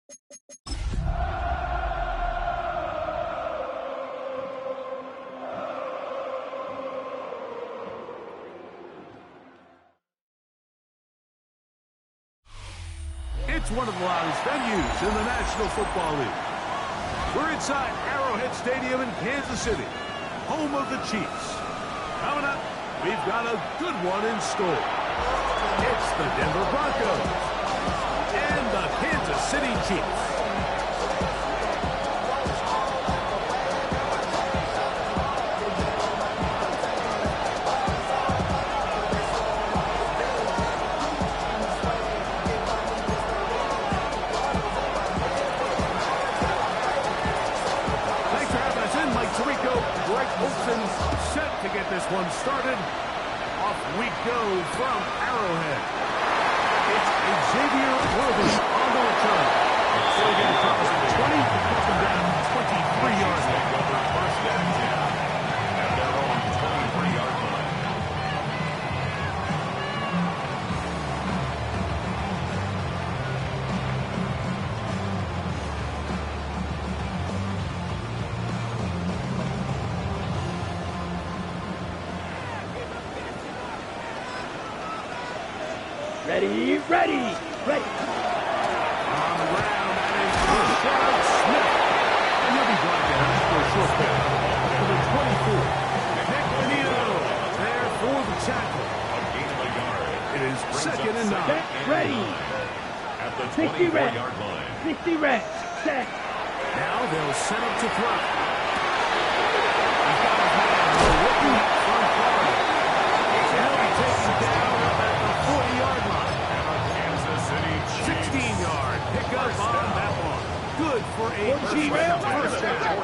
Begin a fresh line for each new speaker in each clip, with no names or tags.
It's one of the loudest venues in the National Football League. We're inside Arrowhead Stadium in Kansas City, home of the Chiefs. Coming up, we've got a good one in store. It's the Denver Broncos and the Kansas City Chiefs. Set to get this one started. Off we go from Arrowhead. It's Xavier Worthy on the return. He'll get across the 20, up and down 23-yard line. First down, at their own 23-yard line.
Ready, ready, ready.
On the ground, that is Rashad Smith. And he'll be brought down for a short pass. Number 24, Nick Benito, there for the tackle. It is 2nd and 9.
Set, ready.
At the
24-yard
line.
60 reps, set.
Now they'll set up to throw. He's got his man, the rookie from Florida. He'll be taken down at the 40-yard line. 16-yard pickup on that one. Good for a Chiefs first down.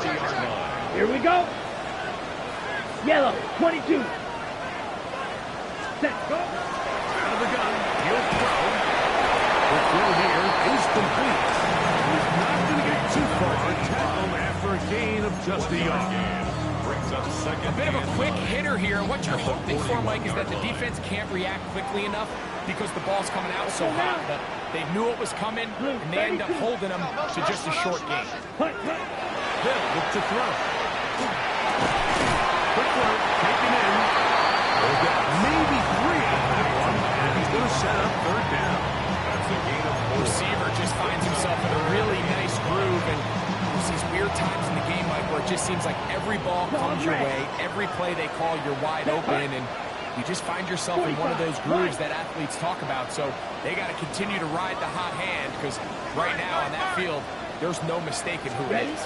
Here we go. Yellow, 22. Set, go.
Out of the gun, he'll throw. The throw here is complete. He's not going to get too far. Tackle after a gain of just a yard.
A bit of a quick hitter here. What you're hoping for, Mike, is that the defense can't react quickly enough because the ball's coming out so hot. But they knew it was coming, and they end up holding them to just a short gain.
They'll look to throw. Quick work, taken in. They'll get maybe 3 out of that one, and he's going to set up 3rd down. That's a gain of 4.
Receiver just finds himself in a really nice groove, and there's these weird times in the game, Mike, where it just seems like every ball comes your way, every play they call, you're wide open, and you just find yourself in one of those grooves that athletes talk about. So they got to continue to ride the hot hand, because right now on that field, there's no mistaking who it is.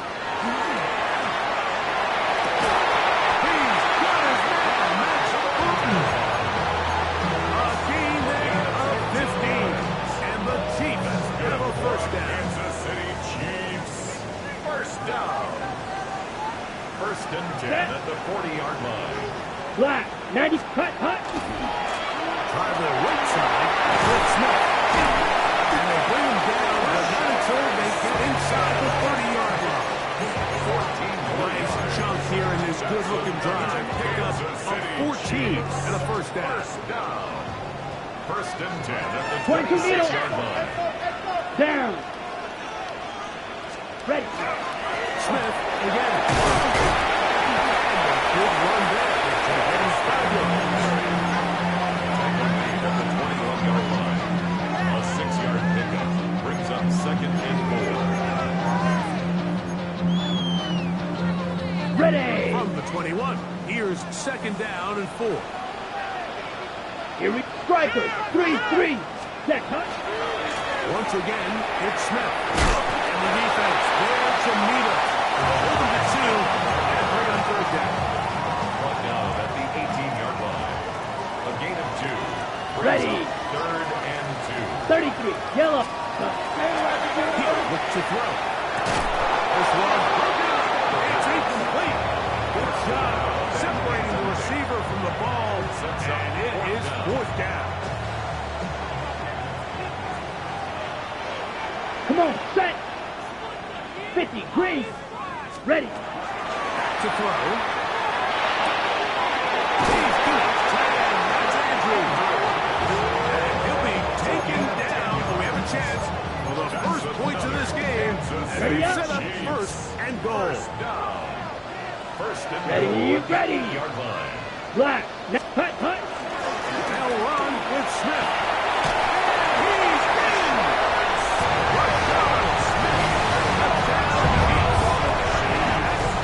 A gain there of 15, and the Chiefs have a first down.
Kansas City Chiefs, first down. 1st and 10 at the 40-yard line.
Black, 90, cut, hut.
Try the right side, Blitz Smith. And they bring him down, but not until they get inside the 30-yard line. 14. Nice chunk here in this good-looking drive. Pick up a 14 and a first down.
1st and 10 at the
22 middle.
26-yard line.
Down. Ready.
Smith again. Good run there. And he's 5 yards.
At the 21-yard line. A 6-yard pickup brings up 2nd and 4.
Ready.
From the 21, here's 2nd down and 4.
Here we striker. 3-3. Set, hut.
Once again, it's Smith. And the defense there to meet us. Hold him to 2 and bring on 3rd down.
Brought down at the 18-yard line. A gain of 2.
Ready.
3rd and
33. Yellow.
He'll look to throw. This one broken up. It's incomplete. Good job separating the receiver from the ball. And it is 4th down.
Come on, set. 50, green. Ready.
To throw. He's good. That's Andrews. And he'll be taken down. We have a chance for the first points of this game. They set up first and goal.
First down. First and
Ready,
goal at the
ready.
8-yard line.
Black. Hut, hut.
They'll run with Smith. He's in.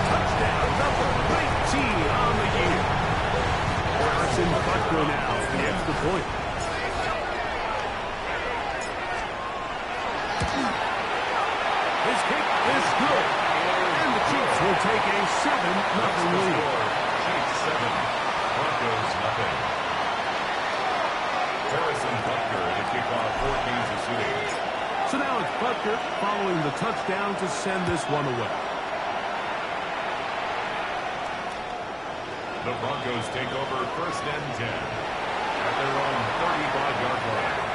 Touchdown number 19 on the year. Harrison Butker now gets the point. His kick is good. And the Chiefs will take a 7-0 lead.
Chiefs 7, Broncos nothing. Harrison Butker to kick off for Kansas City.
So now it's Butker following the touchdown to send this one away.
The Broncos take over first and 10 at their own 35-yard line.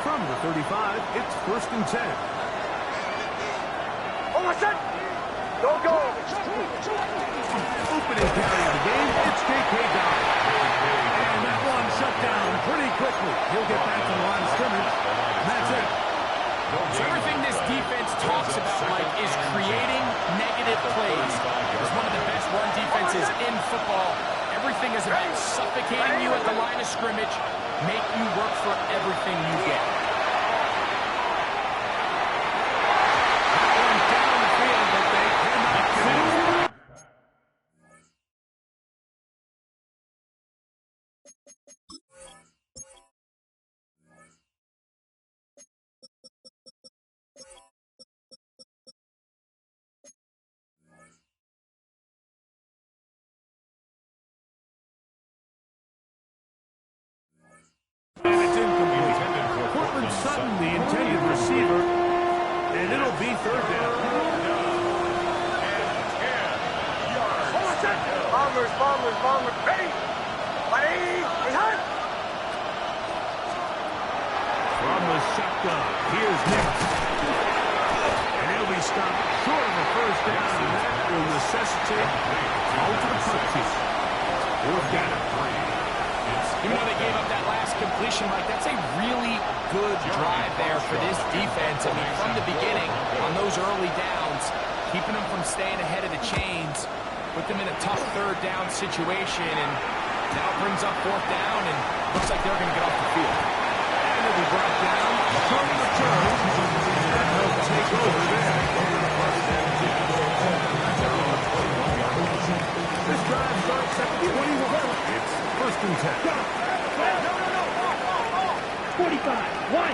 From the 35, it's first and 10.
Oh, my son. Don't go.
Opening carry of the game, it's J.K. Dobbins. And that one shut down pretty quickly. He'll get back to the line of scrimmage. And that's it.
So everything this defense talks about, Mike, is creating negative plays. It's one of the best run defenses in football. Everything is about suffocating you at the line of scrimmage, make you work for everything you get.
That one's down the field, but they cannot finish. It's incomplete. Cortland Sutton, the intended receiver, and it'll be third down.
Bombers. Ready. Ready. Hut.
From the shotgun, here's Nick. And he'll be stopped short of a first down, and that will necessitate all to the punt team. Fourth down and 3.
Even though they gave up that last completion, Mike, that's a really good drive there for this defense. I mean, from the beginning, on those early downs, keeping them from staying ahead of the chains, put them in a tough third down situation, and now it brings up fourth down, and looks like they're going to get off the field.
And it'll be brought down, short of the turn, and they'll take over there. This drive starts at the 21. It's first and 10.
45. One.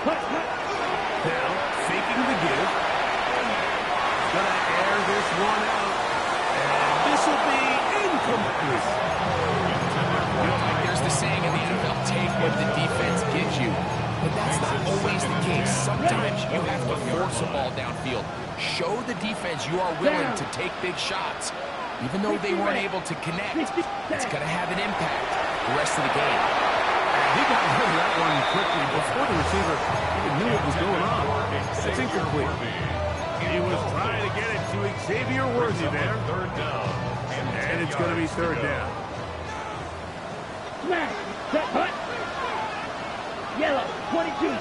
Hut.
Now, faking the give. Gonna air this one out. And this will be incomplete.
There's the saying in the NFL, take what the defense gives you. But that's not always the case. Sometimes you have to force a ball downfield. Show the defense you are willing to take big shots. Even though they weren't able to connect, it's going to have an impact the rest of the game.
He got rid of that one quickly before the receiver even knew what was going on. It's incomplete. He was trying to get it to Xavier Worthy there.
Third down.
And it's going to be third down.
Smash. Set. Hut. Yellow. 22.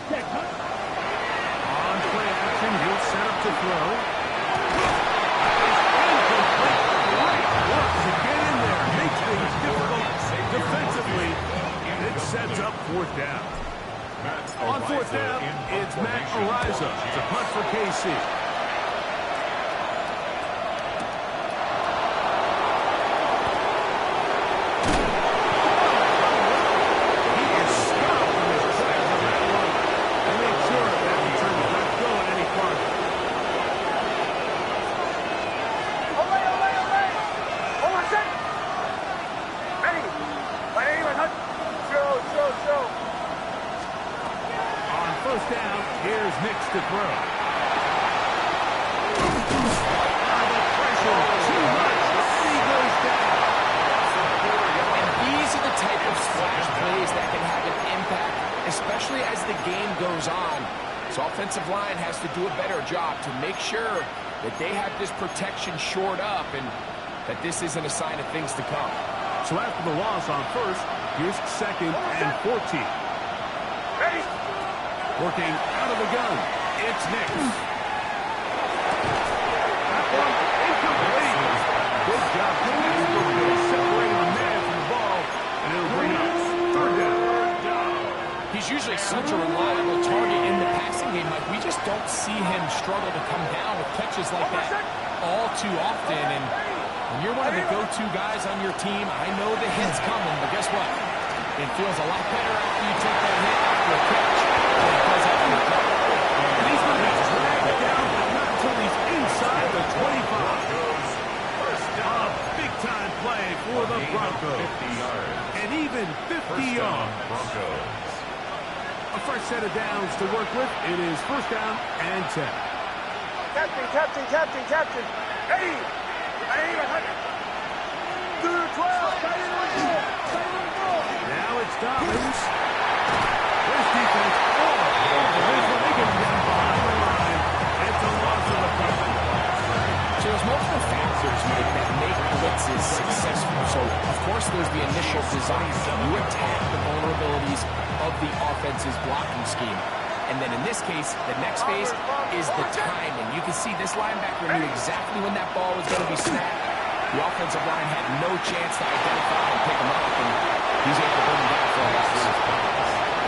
Set. Hut.
On play action, he'll set up to throw. Incomplete. Right work to get in there. Makes things difficult defensively. It sets up fourth down. On fourth down, it's Matt Ariza to punt for KC. He is stopped in his tracks on that one. And make sure that return is not going any farther.
Oh, my son. Ready. Hut. Show.
On first down, here's Nix to throw. The pressure too much. And he goes down.
And these are the type of splash plays that can have an impact, especially as the game goes on. So offensive line has to do a better job to make sure that they have this protection shored up. And that this isn't a sign of things to come.
So after the loss on first, here's 2nd and 14. Working out of the gun, it's Nix. That one incomplete. Good job separating the man from the ball, and it'll bring up 3rd down.
He's usually such a reliable target in the passing game. Like, we just don't see him struggle to come down with catches like that all too often. And when you're one of the go-to guys on your team, I know the hit's coming, but guess what? It feels a lot better after you take that hit after a catch than it does after a cut.
And he's going to be dragged down, but not until he's inside the 25. A big-time play for the Broncos.
50 yards.
And even 50 yards.
Broncos.
A fresh set of downs to work with. It is 1st down and 10.
Captain. Hey! Through 12.
Now it's Dobbins. This defense all over this one. They get down behind the line. It's a loss of the punt.
So there's multiple factors, Mike, that make blitzes successful. So, of course, there's the initial design. You attack the vulnerabilities of the offense's blocking scheme. And then in this case, the next phase is the timing. You can see this linebacker knew exactly when that ball was going to be snapped. The offensive line had no chance to identify and pick him up, and he's able to bring him down for a loss.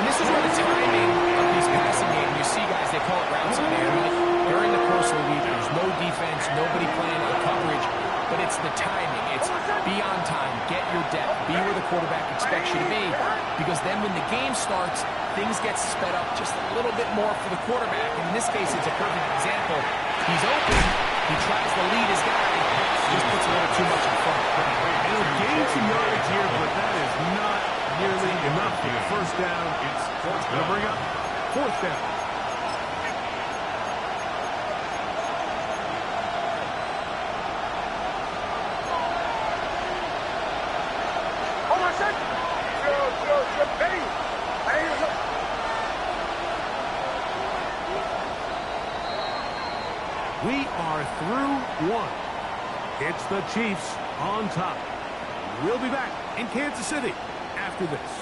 And this is where the timing of these passing games, you see guys, they call it routes in there. Like, during the course of the week, there's no defense, nobody playing on coverage, but it's the timing. It's be on time, get your depth, be where the quarterback expects you to be, because then when the game starts, things get sped up just a little bit more for the quarterback. And in this case, it's a perfect example. He's open, he tries to lead his guy, just puts a little too much in front.
He'll gain some yardage here, but that is not nearly enough for the 1st down. It's going to bring up 4th down. We are through 1. It's the Chiefs on top. We'll be back in Kansas City after this.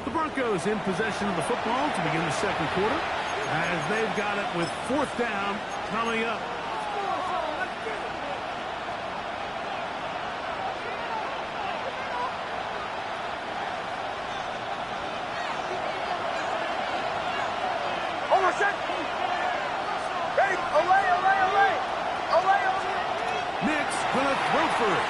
The Broncos in possession of the football to begin the 2nd quarter, as they've got it with 4th down coming up. Nick's gonna throw for it.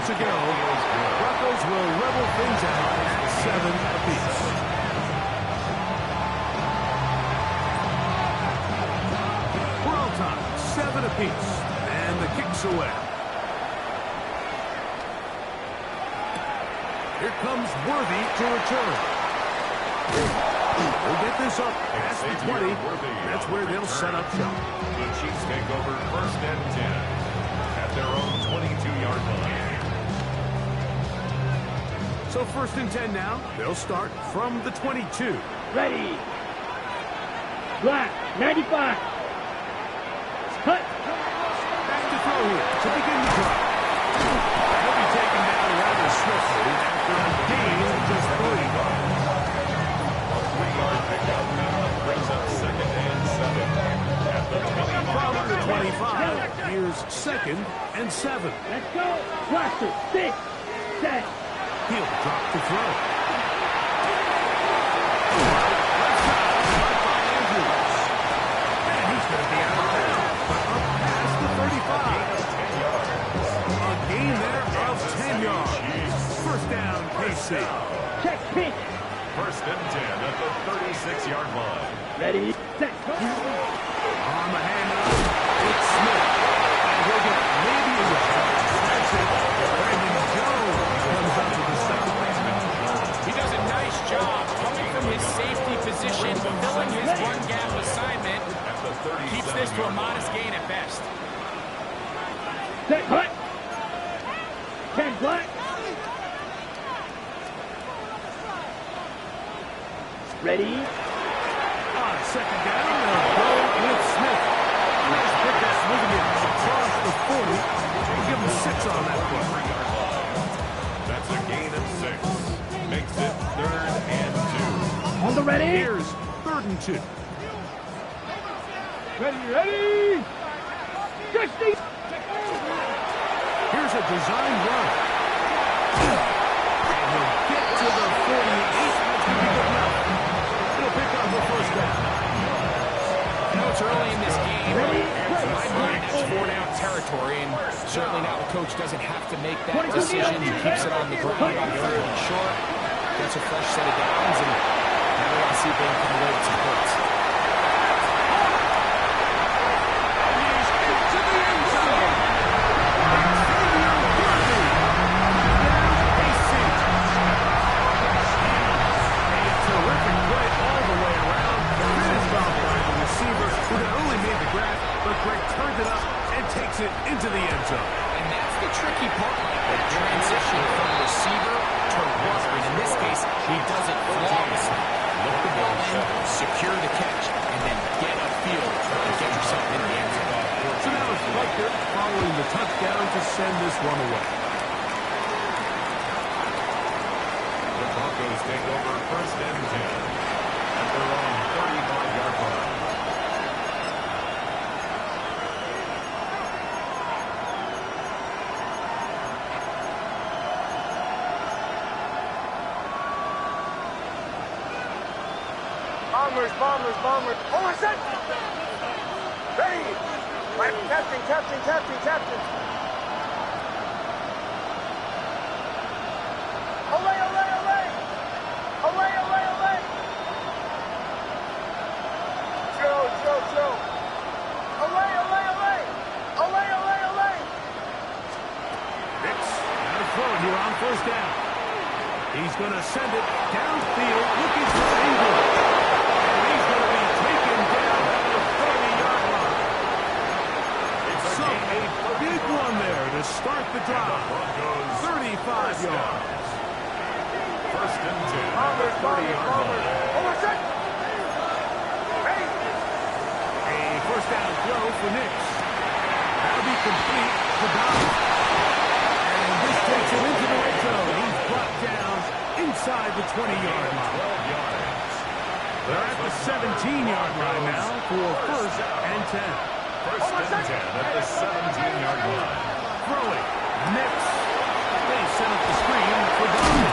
To go. Broncos will level things out at 7 apiece. We're on time, 7 apiece, and the kick's away. Here comes Worthy to return. We'll get this up past the 20. That's where they'll set up shop.
The Chiefs take over 1st and 10 at their own 22-yard line.
So 1st and 10 now. They'll start from the 22.
Ready. Black, 95. Cut.
Back to throw here to begin the drive. He'll be taken down rather swiftly after a gain of just 3.
A 3-yard pickup brings up 2nd and 7 at the 25.
From the 25, here's 2nd and 7.
Let's go. Cluster, 6, 7.
He'll drop to throw. And he's going to be out of bounds, but up past the 35. A gain there of 10 yards. 1st down, KC.
Check pitch.
1st and 10 at the 36-yard line.
Ready, set.
On the handoff, it's Smith. And he'll get maybe a yard. That's it. Brandon Jones comes up with the stop.
He does a nice job coming from his safety position, fulfilling his run gap assignment. Keeps this to a modest gain at best.
Set, cut. 10 flat. Ready?
On second down, they'll go with Smith. Nice pick that moving it across the 40. We'll give him 6 on that play.
That's a gain of 6. Makes it 3rd and 2.
On the ready?
Here's 3rd and 2.
Ready? 60.
Here's a design run. And he'll get to the 48. That's going to be good enough. He'll pick up the first down.
I know it's early in this game, but in my mind, that's 4-down territory, and certainly now the coach doesn't have to make that decision. He keeps it on the ground on 3rd and short, gets a fresh set of downs, and now we want to see if they can come away with some points.
Into the end zone.
And that's the tricky part, the transition from receiver to runner. And in this case, he does it flawlessly. Look the ball in, secure the catch, and then get upfield and get yourself in the end zone.
So now it's Butker following the touchdown to send this one away.
The Broncos take over 1st and 10 at their own 35-yard line.
Bombers. Hold on, set. Ready. Captain. Olay. Joe. Olay.
Nix out of throw here on 1st down. He's going to send it downfield looking for Ingram. Big one there to start the drive. 35 yards.
1st and 10.
Bombers. Hold on, set. Ready.
A 1st down throw for Nix. That'll be complete to Dobbs. And this takes him into the red zone. He's brought down inside the 20-yard line.
12 yards.
They're at the 17-yard line now for 1st and 10.
1st and 10 at the 17-yard line.
Throwing. Nix. They set up the screen for Dobbs.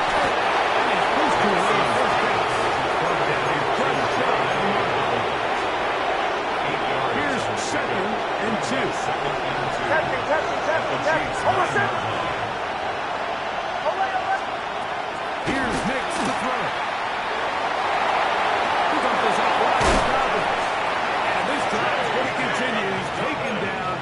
And he's close to a first base. Here's 2nd and 2.
Captain. Hold on, set. Olay.
Here's Nix to throw. He's up this up wide. And this drive is going to continue. He's taken down.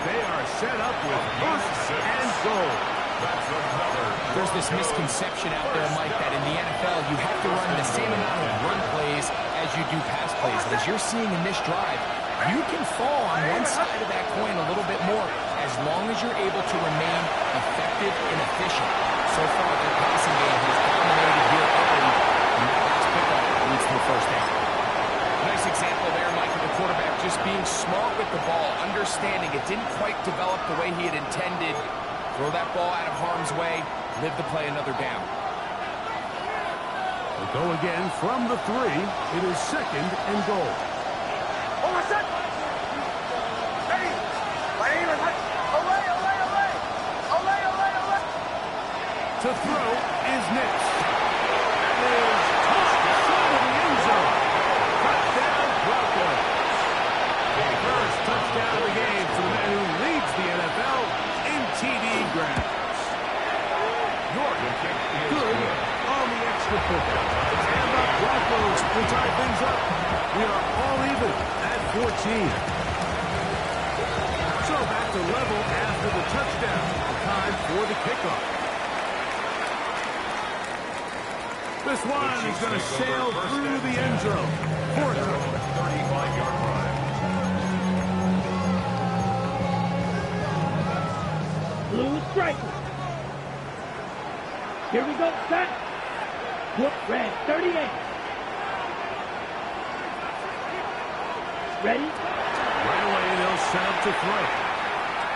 They are set up with 1st and goal.
That's another.
There's this misconception out there, Mike, that in the NFL you have to run the same amount of run plays as you do pass plays. But as you're seeing in this drive, you can fall on one side of that coin a little bit more as long as you're able to remain effective and efficient. So far, their passing game has dominated here early, and that last pickup leads to a 1st down. Nice example there, Mike, of the quarterback just being smart with the ball, understanding it didn't quite develop the way he had intended. Throw that ball out of harm's way, live to play another down.
We'll go again from the 3. It is 2nd and goal.
Hold on, set. Ready. My name is Olay.
To throw is Nix. That is tossed short of the end zone. Touchdown, Broncos. The first touchdown of the game for the man who leads the NFL in TD grabs. Good on the extra point. And the Broncos will tie things up. We are all even at 14. So back to level after the touchdown. Time for the kickoff. This one is going to sail through the end zone. 35-yard line.
Blue striker. Here we go, set. Whoop, red, 38. Ready?
Right away, they'll set up to throw.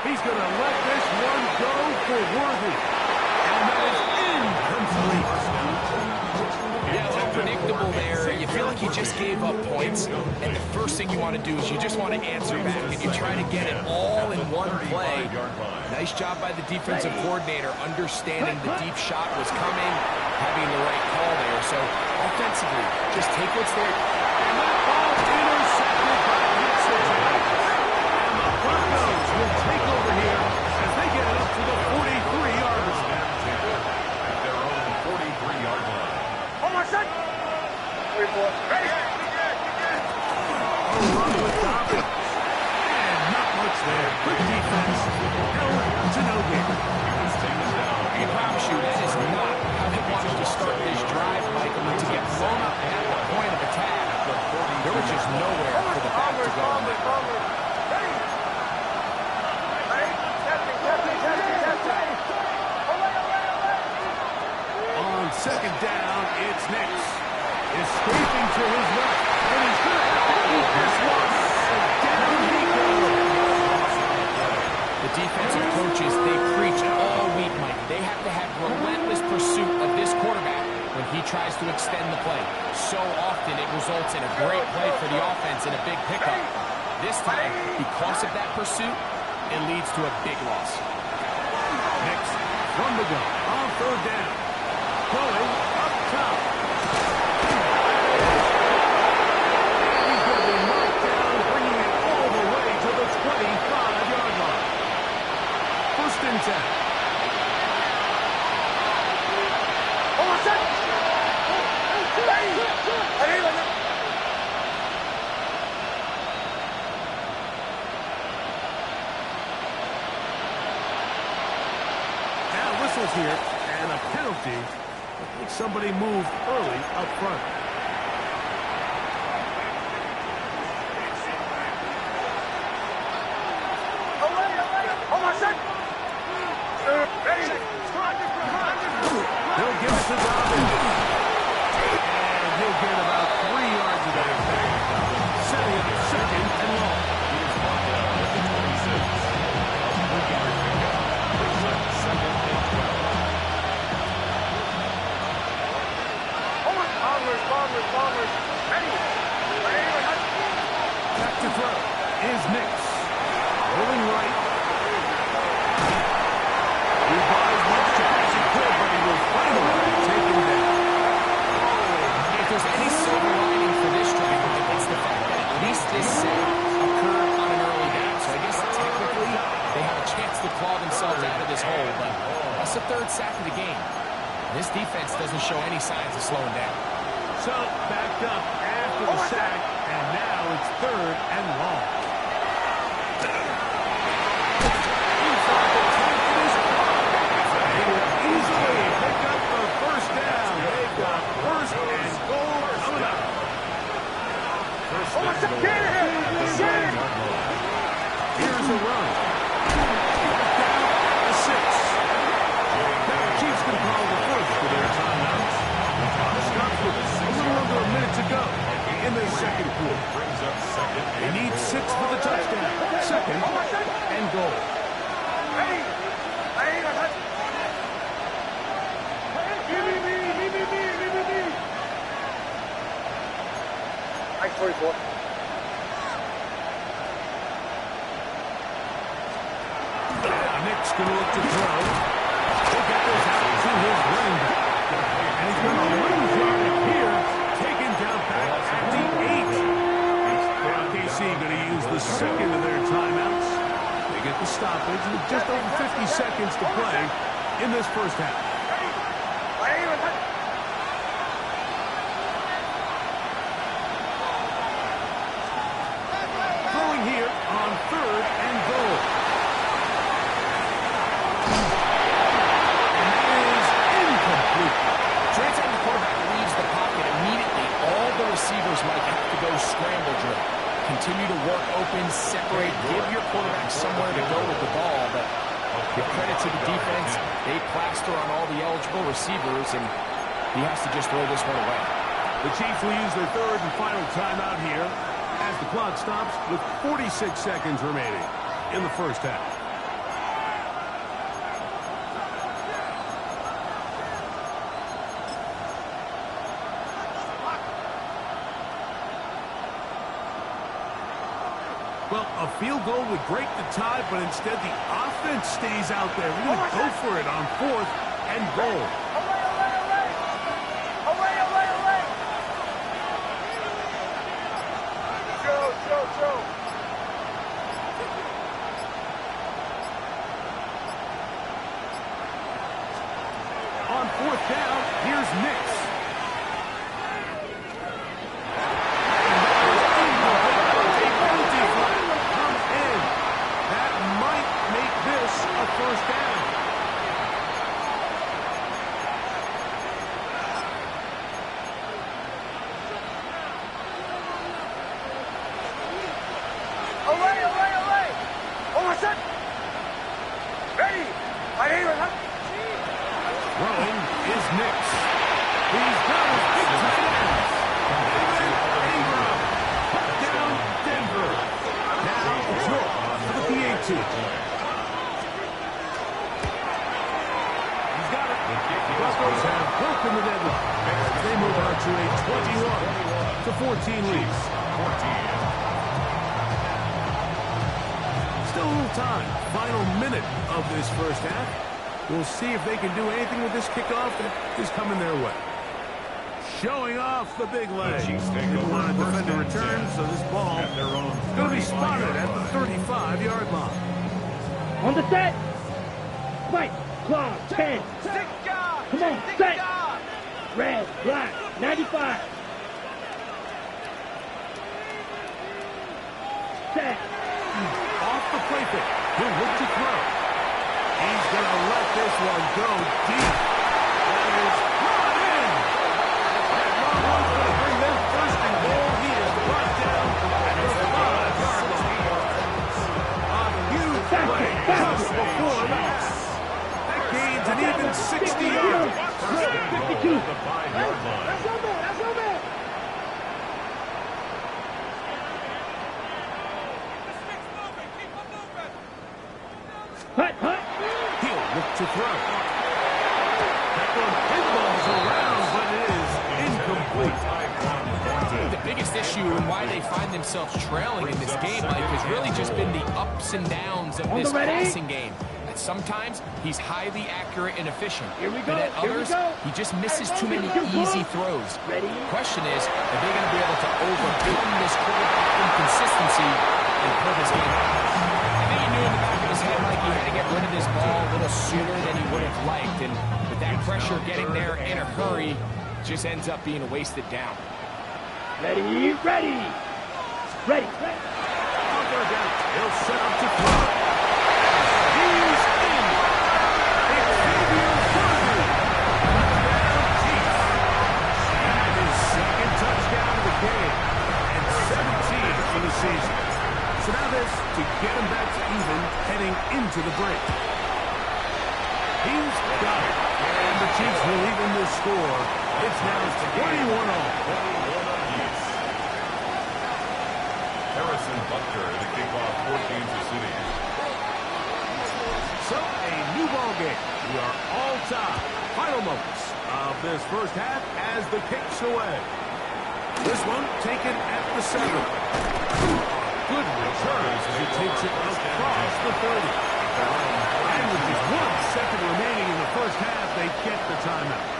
He's going to let this one go for Worthy. And that is incomplete.
Yeah, a little predictable there. You feel like you just gave up points, and the first thing you want to do is you just want to answer back, and you try to get it all in one play. Nice job by the defensive coordinator, understanding the deep shot was coming, having the right call there. So, offensively, just take what's there.
And that ball intercepted by Mexico. And the Broncos will take over here as they get it up to the 43-yard line.
At their own 43-yard line.
Hold on, son. 3-4. Ready?
A run with Dobbins. And not much there. Good defense. Held to no gain.
It's taken down.
I promise you, that is not how they wanted to start this drive, Michael. And to get blown up at the point of attack, there was just nowhere for the back to go.
Ready? Ready? Testing.
On second down, it's Nix. Escaping to his left. And he's going to have to eat this one. And down he goes.
The defensive coaches, they preach all week, Mike. They have to have relentless pursuit of this quarterback when he tries to extend the play. So often it results in a great play for the offense and a big pickup. This time, because of that pursuit, it leads to a big loss.
Nix from the gun on third down. Going up top. He's going to be knocked down, bringing it all the way to the 25-yard line. First and 10.
Hold on, son. Ready?
Now whistles here, and a penalty. I think somebody moved early up front.
Hold on, son. Ready?
He'll give it to Dobbins. And he'll get about 3 yards of that. Setting up second and long.
He is brought down at the 26. A 3-yard pickup. Brings up second and 12.
Bombers. Ready?
Back to throw is Nix. Rolling right. He buys much chance he could, but he will finally take him down.
If there's any silver lining for this drive, it's the fact that at least this set occurred on an early down. So I guess technically they have a chance to claw themselves out of this hole, but that's the third sack of the game. This defense doesn't show any signs of slowing down.
So, backed up after the sack, and now it's third and long. Inside the 10 of his car. They will easily pick up the first down. They've got first and goal coming up.
First and goal at the 9-yard line.
Here's a run. Back down to 6. Now the Chiefs can call the first for their timeouts. Stops with a little under a minute to go in the second quarter.
Brings up second
They
and
need 6 for the touchdown. Second and goal.
Ready? Like 44.
Now Nick's going to look to throw. He'll get this out to his running back. And he's going to lose yardage here. Taken down back at the 8. Now KC going to use the second of their timeouts. They get the stoppage with just over 50 seconds to play in this first half. Throwing here on third and goal. And that is incomplete.
So anytime the quarterback leaves the pocket immediately, all the receivers might have to go scramble drill. Continue to work open, separate, give your quarterback somewhere to go with the ball, but Give credit to the defense. They plaster on all the eligible receivers, and he has to just throw this one away.
The Chiefs will use their third and final timeout here as the clock stops with 46 seconds remaining in the first half. Well, a field goal would break the tie, but instead the offense stays out there. We're going to go for it on 4th and goal. On 4th down, here's Nix. First down.
Away! Over set! Ready!
Throwing is Nix. He's got his big tight ends. Ingram. Down Denver. Now York for the PAT. Broncos have broken the deadlock. They move on to a 21-14 lead. Still a little time. Final minute of this first half. We'll see if they can do anything with this kickoff that is coming their way. Showing off the big leg. Didn't want to defend a return, so this ball is going to be spotted at the 35-yard line.
On the set. Fight. Clock. 10. Come on, set! Red, black, 95. Set.
Off the play pick. He'll look to throw. He's going to let this one go deep. That is brought in. That long one's going to bring them first and goal. He is brought down at the 5-yard line. A huge play just before the half. Gains an even 60 yards.
52.
The 5-yard line.
That's over.
Hut.
He'll look to throw. That one pinballs around, but it is incomplete.
The biggest issue and why they find themselves trailing in this game, Mike, has really just been the ups and downs of this passing game. Sometimes he's highly accurate and efficient.
Here we go.
But at others, he just misses too many easy throws.
Ready?
The question is, are they going to be able to overcome this quarterback inconsistency and pull this game out? I think he knew in the back of his head like he had to get rid of this ball a little sooner than he would have liked. And with that pressure getting there in a hurry, just ends up being a wasted down.
Ready.
On third down, he'll set up to throw. He's in. And his second touchdown of the game. And 17 for the season. So now this to get him back to even heading into the break. He's got it. And the Chiefs will even this score. It's now 21-all.
Harrison Butker to kick off 14 to City.
So, a new ball game. We are all tied. Final moments of this first half as the kick's away. This one taken at the 7. Good return as he takes it across the 30. And with just 1 second remaining in the first half, they get the timeout.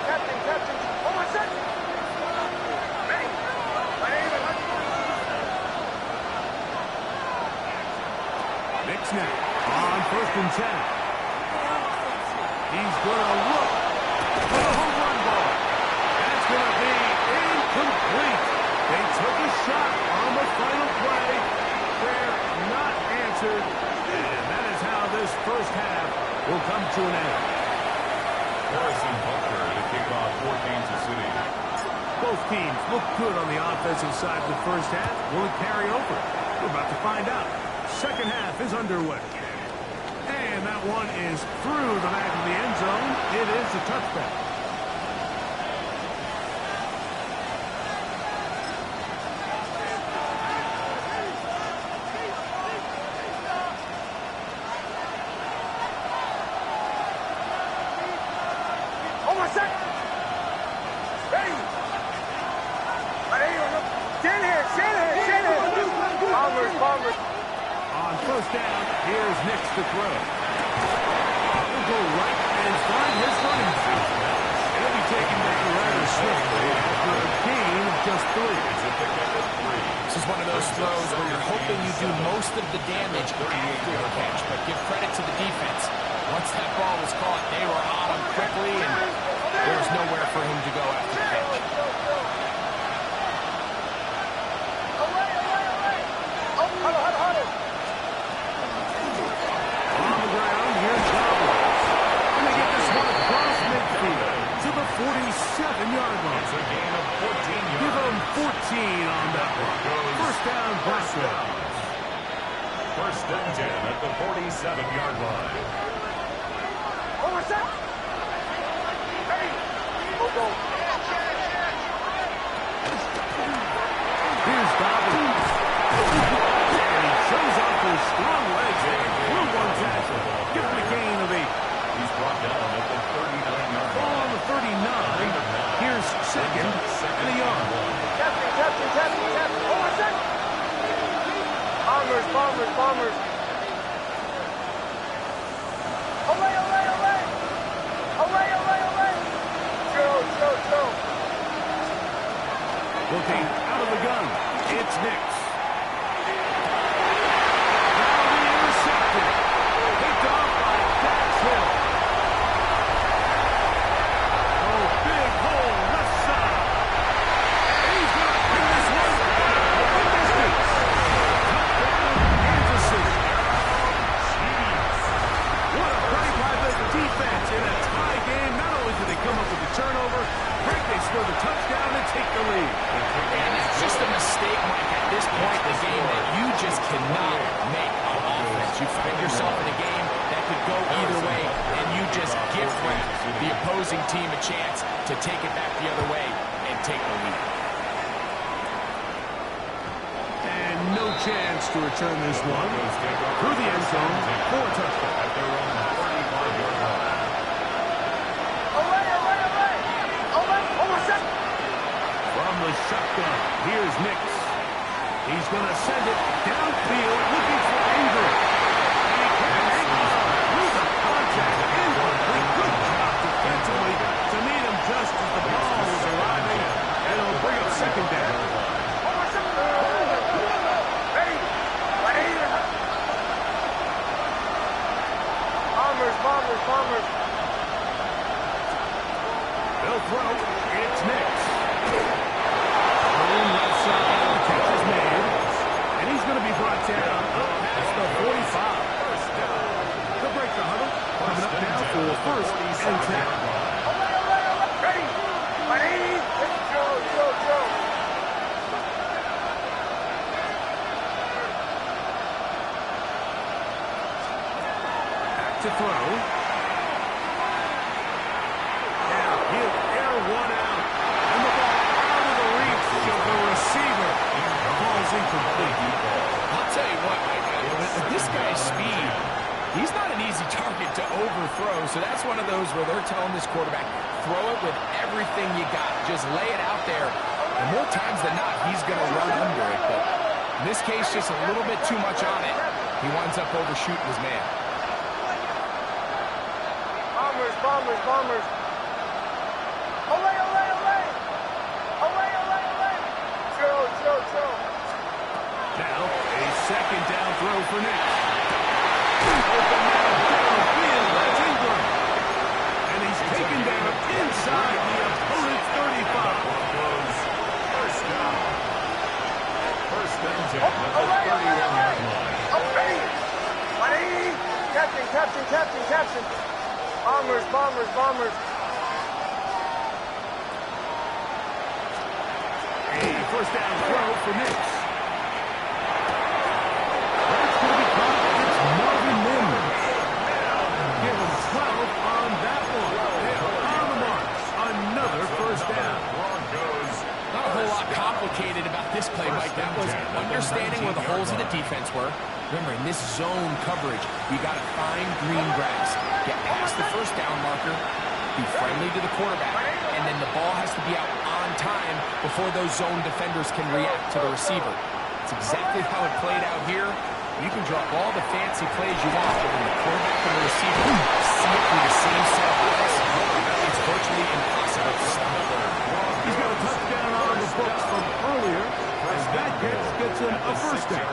Captain. Over set! Ready!
Next snap on 1st and 10. He's going to look for a home run ball. That's going to be incomplete. They took a shot on the final play. They're not answered. And that is how this first half will come to an end.
Harrison Butker to kick off 14 to City.
Both teams look good on the offensive side of the first half. Will it carry over? We're about to find out. second half is underway. And that one is through the back of the end zone. It is a touchback. On first down, here's Nix to throw. He'll go right and find his running back. He'll be taken down rather swiftly after a gain of just 3.
This is one of those throws where you're hoping you do most of the damage after the catch, but give credit to the defense. Once that ball was caught, they were on him quickly, and there was nowhere for him to go after the catch.
On the ground, here's Cowboys. And they get this one across midfield to the 47-yard line.
It's a gain of 14 yards.
Give them 14 on that one. First down, Patriots.
First and 10 at the 47-yard line.
Here's Dobbins. And he shows off his strong legs there. Through one tackle. Give him a gain of 8.
He's brought down at the 39-yard
Ball
line.
on the 39. Here's second and a yard.
Bombers. Go.
Looking out of the gun. It's Nix. Now the intercepted. Picked off by Dax Hill. Oh, big hole left side. And he's going to bring this one over the distance. Touchdown, Kansas City. What a play by the defense in a tie game. Not only did they come up with the turnover, they score the touchdown and take the lead.
And it's just a mistake, Mike, at this point in the game that you just cannot make on offense. You find yourself in a game that could go either way, and you just gift wrap the opposing team a chance to take it back the other way and take the lead.
And no chance to return this one through the end zone for a touchdown.
At their own 45-yard line.
From the shotgun, here's Nix. He's going to send it downfield looking for Ingram. And he can't hang on through the contact. Incomplete. Good job defensively to meet him just as the ball was arriving. And it'll bring up second down.
Bombers.
They'll throw. It's Nix. Left side, catch is made. And he's going to be brought down up past the 45. They'll break the huddle. Coming up now for first and 10.
Ready? Go.
Back to throw. Now he'll air one out. And the ball out of the reach of the receiver. The ball's incomplete.
I'll tell you what, Mike, with this guy's speed, he's not an easy target to overthrow, so that's one of those where they're telling this quarterback, throw it with everything you got. Just lay it out there. And more times than not, he's going to run under it. But in this case, just a little bit too much on it. He winds up overshooting his man.
Bombers. Go.
Now a second down throw for Nix. Open man downfield. That's Ingram. And he's taken down inside the opponent's 35.
First down. First and 10 at the 31-yard line.
Captain. Bombers.
A first down throw for Nix. That's going to be
understanding where the holes of the defense were. Remember, in this zone coverage, you got to find green grass. Get past the first down marker, be friendly to the quarterback, and then the ball has to be out on time before those zone defenders can react to the receiver. It's exactly how it played out here. You can draw all the fancy plays you want, but when the quarterback and the receiver see it through the same set of eyes, it's virtually impossible to stop.
He's got a touchdown on the books from earlier, as that gets him a first down.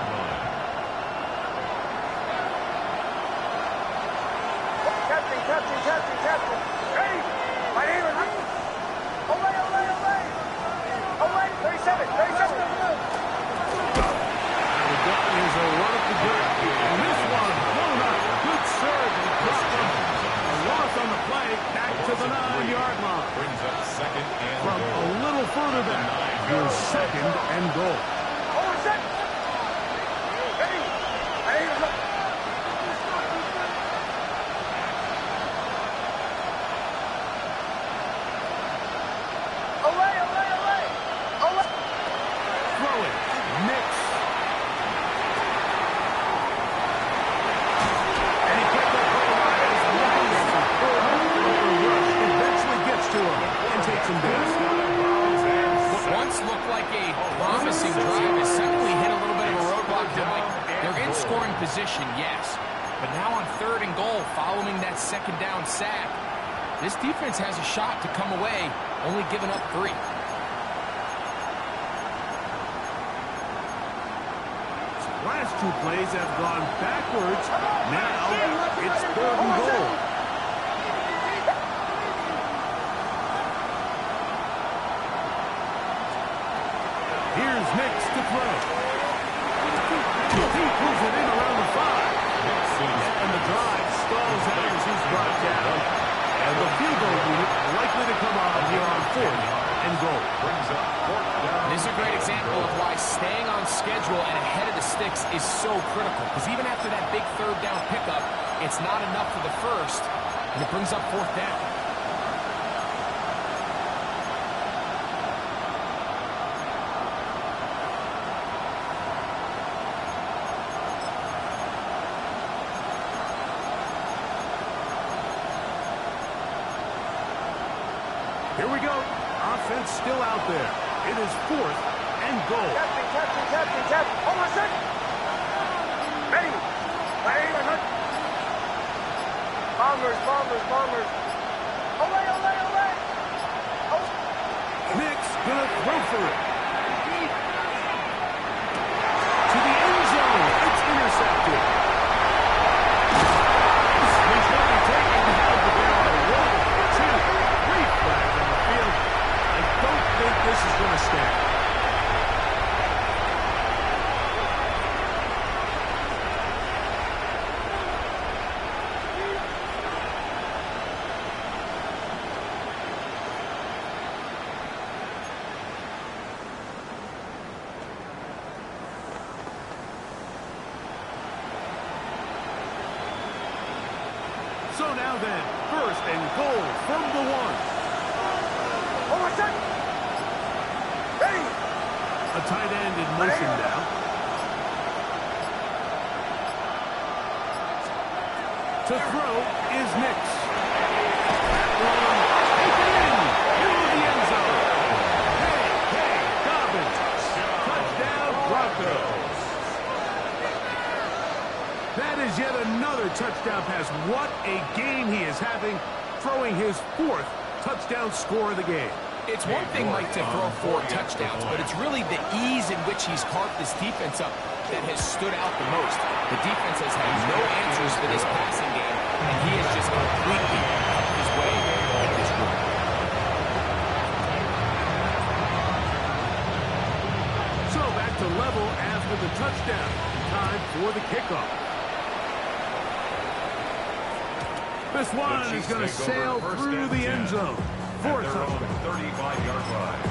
Captain. Ready? My name is... Away! 37.
The gun is a run up the dirt. And this one, blown up. Good serve and dropped him. A loss on the play, back to the 9-yard line.
Brings up second and
From a little further back, here's second and goal.
Set. Ready? My name is... Away!
Throwing, Nix. And he kept that ball alive as long as the rush eventually gets to him and takes him down.
What once looked like a promising drive has suddenly hit a little bit of a roadblock. They're in scoring position, yes. But now on 3rd and goal, following that second down sack, this defense has a shot to come away, only giving up 3.
Last 2 plays have gone backwards. Now it's 3rd and goal. Here's Nix to throw. He pulls it in around the 5. And the drive stalls out as he's brought down. And the field goal unit likely to come on here on 4th and goal.
This is a great example of why staying on schedule and ahead of the sticks is so critical. Because even after that big 3rd down pickup, it's not enough for the first, and it brings up 4th down.
Here we go. Offense still out there. It is 4th and goal.
Captain. Hold on a sec. Ready? My name is... Bombers. Away!
Nix gonna throw for it. To the end zone. It's intercepted. He's going to be taken out of the ground. 1, 2, 3 flags on the field. I don't think this is going to stand. So now then, 1st and goal from the 1.
Hold on a sec. Ready?
A tight end in motion now. To throw is Nix. Take it in. Into the end zone. Hey, Dobbins. Touchdown, Broncos. That is yet another touchdown pass. What a game he is having, throwing his 4th touchdown score of the game.
It's one thing, Mike, to throw 4 touchdowns, but it's really the ease in which he's carved this defense up that has stood out the most. The defense has had no answers for this passing game, and he has just completely cut his way in this group.
So back to level after the touchdown. Time for the kickoff. This one is going to sail through the end zone for a touchdown.
35-yard line.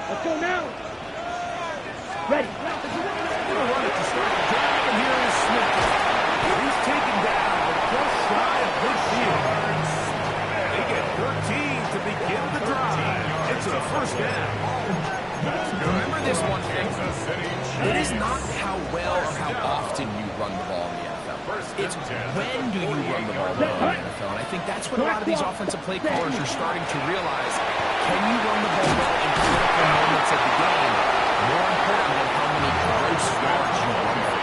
Let's go now. Ready.
Gonna run it to start the drive, and here is Smith. He's taken down, but just shy of midfield. They get 13.
this one thing. It is not how well or how often you run the ball in the NFL. It's when do you run the ball well in the NFL. And I think that's what a lot of these offensive play callers are starting to realize. Can you run the ball well in critical moments of the game? More important than how many gross yards you run for.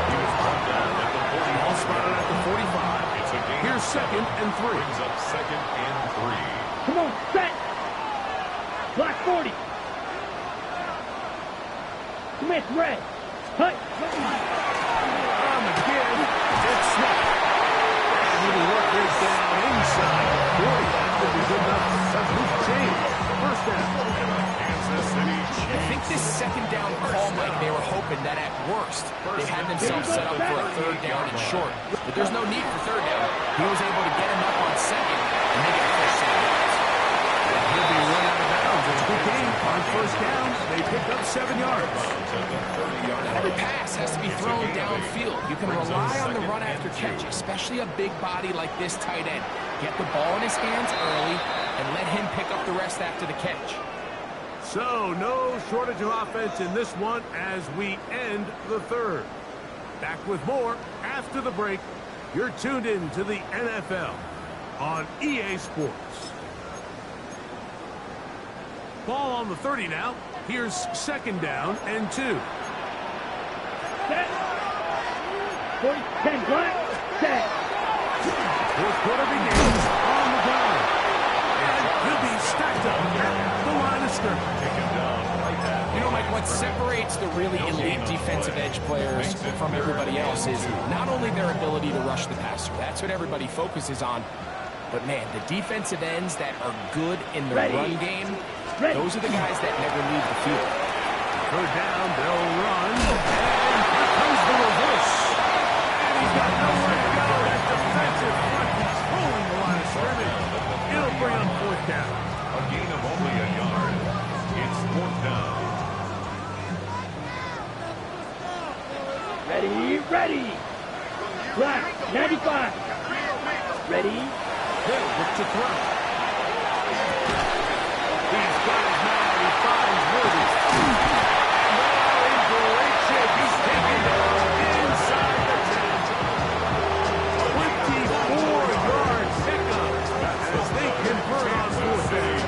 He was brought down at the 40.
Ball spotted at the 45.
It's a game.
Here's 2nd and 3.
Brings up 2nd and 3.
Come on, set. Block 40. Commit red. Hut.
Again, it's snapped. And he will work this down inside the 40. That could be good enough to set loose change. First down.
Kansas City Chiefs.
I think this 2nd down call, Mike, they were hoping that at worst they had themselves set up for a 3rd down and short. But there's no need for 3rd down. He was able to get him up on 2nd and make it a first down.
He'll be run out of bounds. It's a good game. On 1st down, they picked up 7 yards.
Every pass has to be thrown downfield. You can rely on the run after catch, especially a big body like this tight end. Get the ball in his hands early and let him pick up the rest after the catch.
So, no shortage of offense in this one as we end the 3rd. Back with more after the break. You're tuned in to the NFL on EA Sports. Ball on the 30 now. Here's 2nd down and 2.
Set. 40, 10, black. Set.
4th quarter begins on the ground. And he'll be stacked up at the line of scrimmage.
You know, Mike, what separates the really elite defensive edge players from everybody else is not only their ability to rush the passer. That's what everybody focuses on. But, man, the defensive ends that are good in the run game, those are the guys that never leave the field.
3rd down, they'll run. And here comes the reverse. And he's got nowhere to go. That defensive front controlling the line of scrimmage. It'll bring up 4th down.
A gain of only a yard. It's 4th down.
Ready. Black, 95. Ready.
Hill look to throw. He's got his man. He finds Worthy. Now in great shape. He's taken down inside the 10. 24-yard pickup as they convert on 4th down.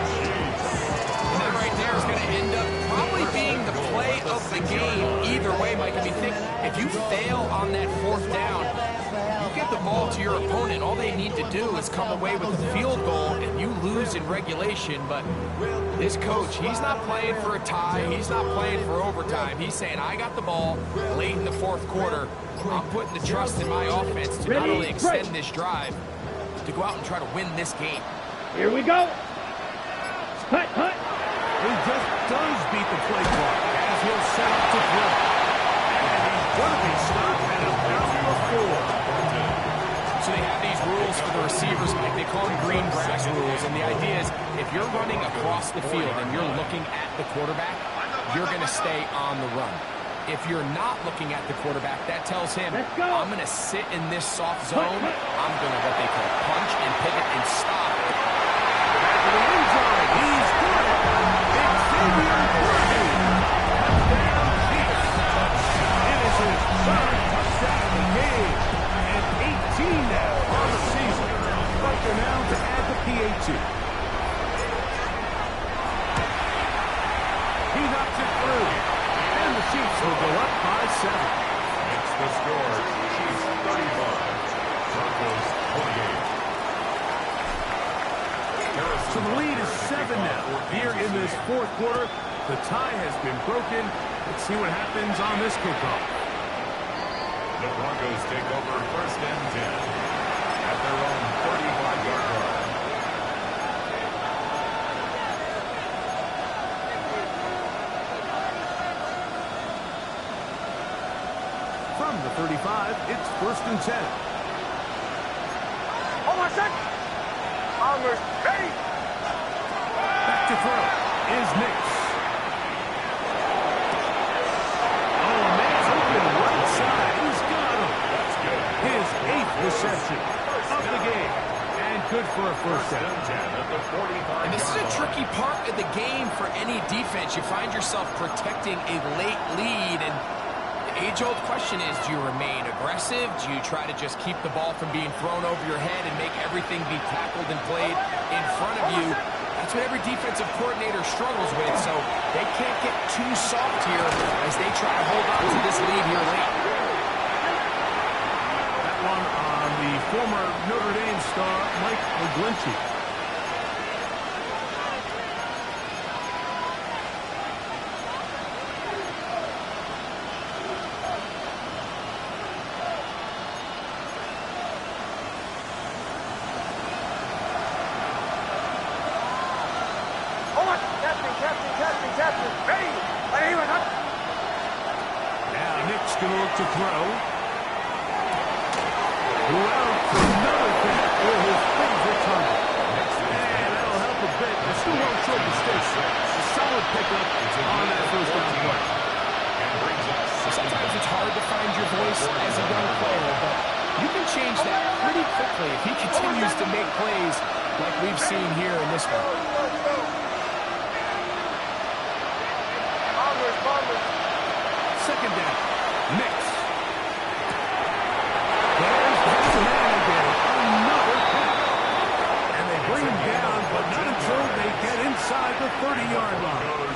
And that right there is going to end up probably being the play of the game either way, Mike. I mean, think if you fail on that 4th down, you get the ball to your opponent. All they need to do is come away with a field goal, and you lose in regulation. But this coach, he's not playing for a tie. He's not playing for overtime. He's saying, I got the ball late in the 4th quarter. I'm putting the trust in my offense to not only extend this drive, to go out and try to win this game.
Here we go. Hut.
He just does beat the play clock as he'll set up to throw. And he's going to be stopped at about the 4.
So they have these rules for the receivers, Mike. They call them green grass rules. And the idea is if you're running across the field and you're looking at the quarterback, you're going to stay on the run. If you're not looking at the quarterback, that tells him, I'm going to sit in this soft zone. I'm going to what they call punch and pivot and stop.
Back to the end zone. He's got it. It's Xavier Worthy. Touchdown Chiefs. It is his 3rd touchdown of the game. And 18 now on the season. Bucker now to add the PAT. He knocks it through. And the Chiefs will go up by 7.
It's the score. Chiefs 35. Broncos 28.
So the lead is 7 now. Here in this 4th quarter, the tie has been broken. Let's see what happens on this kickoff.
The Broncos take over 1st and 10 at their own 35-yard line.
From the 35, it's 1st and 10.
Hold on a sec. Almost ready.
Back to throw is Nix. Oh, a man's open right side. He's got him.
That's good.
His 8th reception of the game. And good for a 1st down.
10 at the the 45.
And this is a tricky part of the game for any defense. You find yourself protecting a late lead, and the age-old question is, do you remain aggressive? Do you try to just keep the ball from being thrown over your head and make everything be tackled and played in front of you? That's what every defensive coordinator struggles with, so they can't get too soft here as they try to hold on to this lead here late.
That one on the former Notre Dame star, Mike McGlinchey. Now Nick's going to look to throw. Well, for another catch for his favorite target. And that'll help a bit. They still won't show the stakes. A solid pickup on that first down play.
Sometimes it's hard to find your voice as a young player, but you can change that pretty quickly if he continues to make plays like we've seen here in this one.
Second down. Mix. There's the man again. Another catch. And they bring him down, but not until they get inside the 30-yard line.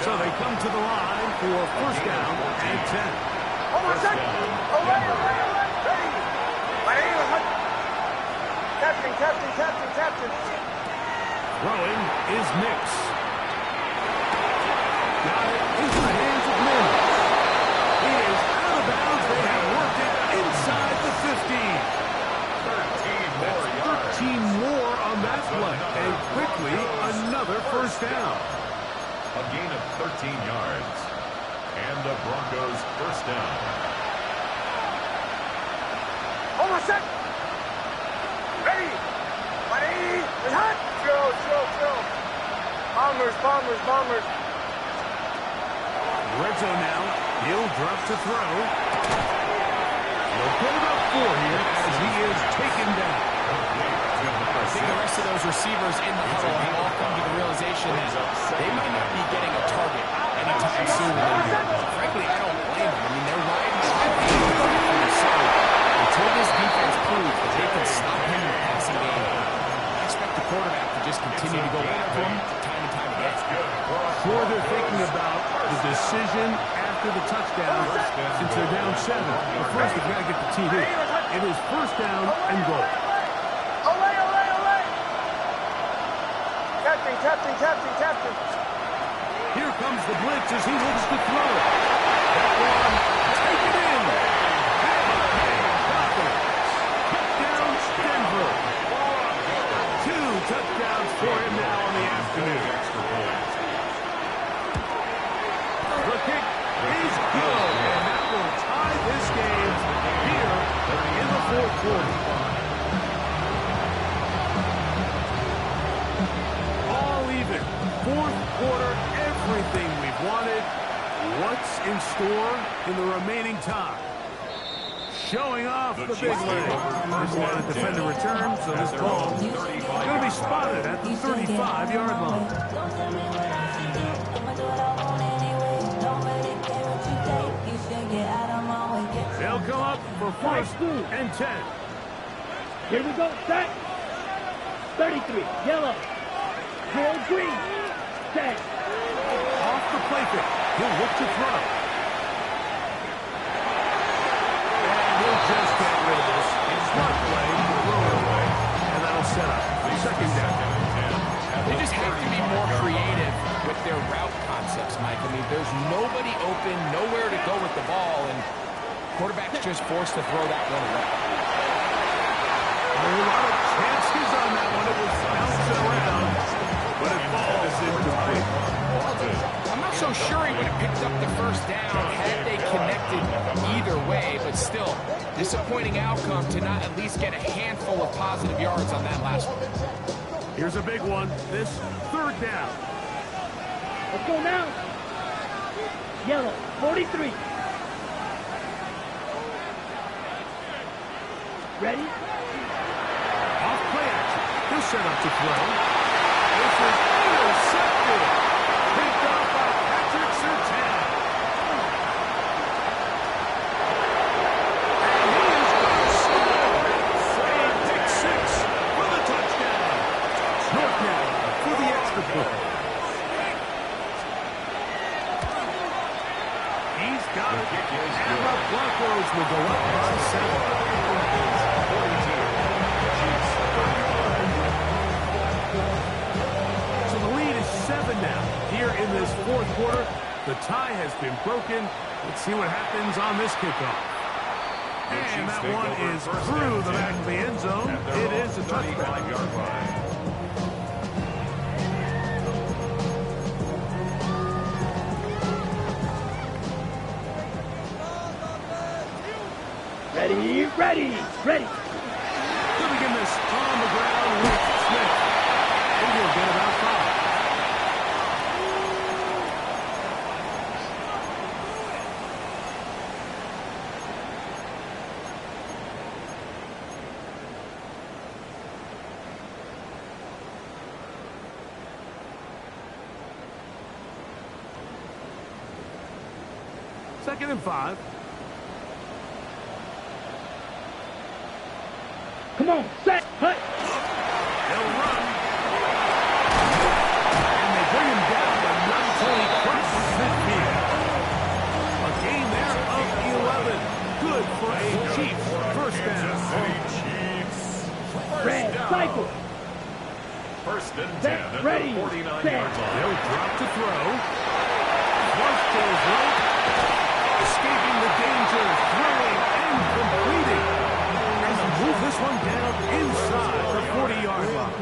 So they come to the line for first down and 10. Throwing is Mix. Got it into the hands of Mims. He is out of bounds. They have worked it inside the 15. 13 more on that play. And quickly, another first down.
A gain of 13 yards. And the Broncos first down.
Bombers.
Red zone now. He'll drop to throw. He'll put it up 4 here as he is taken down.
I think the rest of those receivers in the huddle have all come to the realization that they might not be getting a target anytime soon. Frankly, I don't blame them. I mean, they're riding high. So until this defense proves that they can stop him in the passing game, I expect the quarterback to just continue to go back to him time and time again.
Sure, they're thinking about the decision after the touchdown since they're down 7. But first, they've got to get the TD. It is first down and goal.
Captain.
Here comes the blitz as he looks to throw it. That one, take it in. Touchdowns, Denver. 2 touchdowns for him now on the afternoon. The kick is good, and that will tie this game here in the fourth quarter. All even. Fourth quarter, everything we've wanted. What's in store in the remaining time? Showing off the big leg. This one defender return, so this ball is going to be spotted at the 35-yard line. They'll come up for first and 10.
Here we go. Set. 33. Yellow. Hail green. Set.
Off the play pick. He'll look to throw. And he'll just get rid of this. Smart play. Throw it away. And that'll set up second down.
They just have to be more creative with their route concepts, Mike. I mean, there's nobody open, nowhere to go with the ball, and quarterback's just forced to throw that one away.
A lot of chances on that one. It was bouncing around, but it falls incomplete.
I'm not so sure he would have picked up the first down had they connected either way, but still, disappointing outcome to not at least get a handful of positive yards on that last one.
Here's a big one. This third down.
Let's go now. Yellow. 43. Ready?
Off play action. He'll He'll set up to throw. This is intercepted. Picked up by Patrick Surtain. And he is going to score. A pick six for the touchdown. North now for the extra point. He's got it. And the Broncos will go up by 7. So the lead is 7 now. Here in this fourth quarter, the tie has been broken. Let's see what happens on this kickoff. And that one is through the back of the end zone. It is a touchback.
Ready, ready, ready.
He'll begin this on the ground with Smith. And he'll get about 5. Second and 5.
Come on, set, hut.
They'll run. And they bring him down until he crosses midfield. A gain there of 11. Good for a Chiefs first down.
Chiefs.
Red, cycle.
First and 10
Set,
at
ready,
the 49-yard
set.
line.
They'll drop to throw. Once to his right. Escaping the danger. Throwing and completing. And they'll move this one down inside the 40-yard line.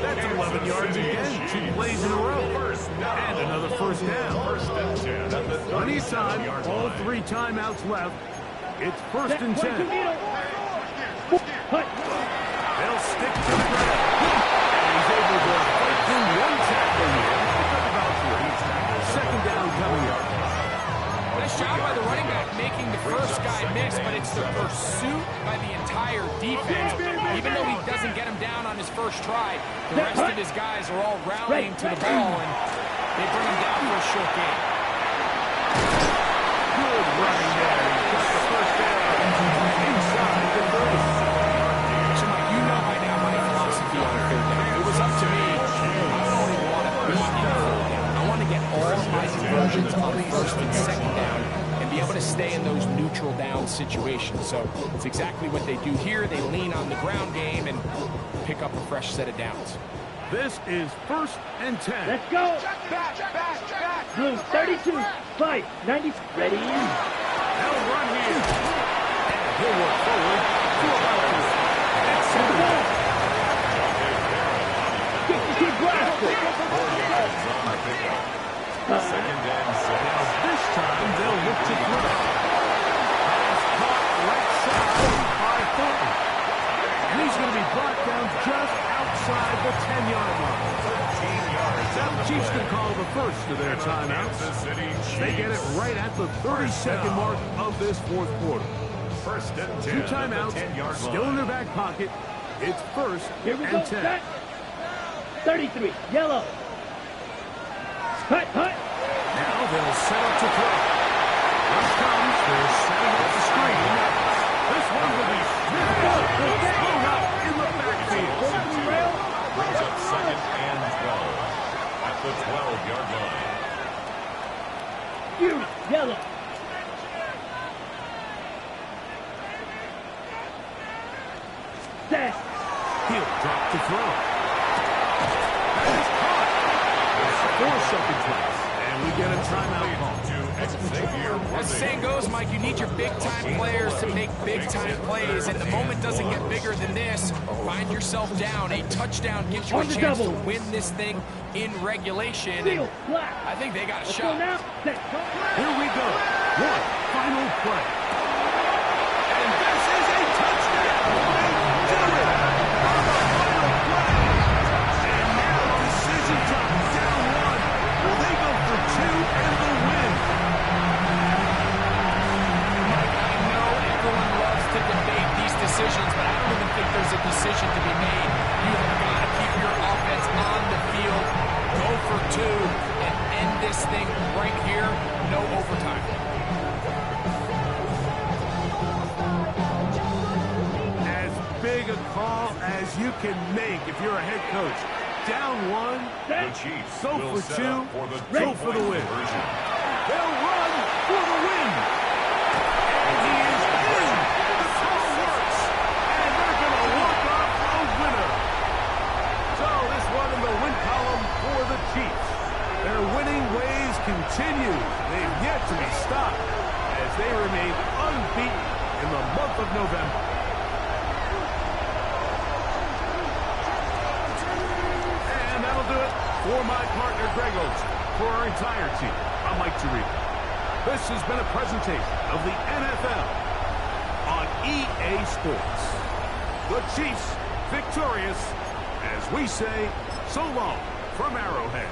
That's 11 yards again. 2 plays in a row. And another first down.
First and 10 at the
Plenty of time.
37-yard
All
line.
3 timeouts left. It's first and 10.
Hut.
They'll stick to the ground. And he's able to fight through 1 tackle here. Pick up about 3. Second down coming up.
Nice job by the running back making the first guy miss, but it's the pursuit by the entire defense. Even though he doesn't get him down on his first try, the rest of his guys are all rallying to the ball, and they bring him down for a short gain.
Good running there. He got the first down. Inside the 30.
So, Mike, you know by now my philosophy on third down. If it was up to me, I don't even want to push in third down. I want to get all my conversions on first and second down and be able to stay in those neutral down situations. So it's exactly what they do here. They lean on the ground game and pick up a fresh set of downs.
This is first and 10.
Let's go. Blue, 32, 5, 90, ready.
They'll run here. And he'll work forward to about 2. That's
60 blasted.
Second and 6.
This time they'll look to throw. Pass caught right side by Thornton. And he's going to be brought down just outside the 10-yard line.
13 yards.
Now the Chiefs can call the first of their timeouts.
Kansas City
They get it
Chiefs.
right at the 32nd mark of this fourth quarter.
First and 10
2
at
timeouts,
the 10-yard
still in
line.
their back pocket. It's first
Here we
and
go,
10.
set. 33, yellow. Hut, hut.
Now they'll set up to throw. Rush comes. They're setting up the screen. This one will be thrown up in the backfield.
Brings up second and 12 at the 12-yard line.
Fury, yellow. Set.
He'll drop to throw. That is caught. 4 seconds left. And we get a timeout call.
As the saying goes, Mike, you need your big-time players to make big-time plays, and the moment doesn't get bigger than this. Find yourself down. A touchdown gives you a
On the
chance to
double.
win this thing in regulation.
Field,
And
black.
I think they got a
Let's go
shot.
now. Set.
Here we go. One final play. And this is a touchdown. They do it on the final play. And now decision time. Down 1. Will they go for 2 and the win?
Mike, I know everyone loves to debate these decisions, but I don't even think there's a decision to be made. You
call as you can make if you're a head coach. Down one,
The Chiefs
go
will
for
set
two,
up for the
go for the win.
conversion.
They'll run for the win. And he is in. The call works. And they're going to walk off a winner. So this one in the win column for the Chiefs. Their winning ways continue. They've yet to be stopped as they remain unbeaten in the month of November. And that'll do it for my partner, Greg Olson. For our entire team, I'm Mike Tirico. This has been a presentation of the NFL on EA Sports. The Chiefs victorious as we say so long from Arrowhead.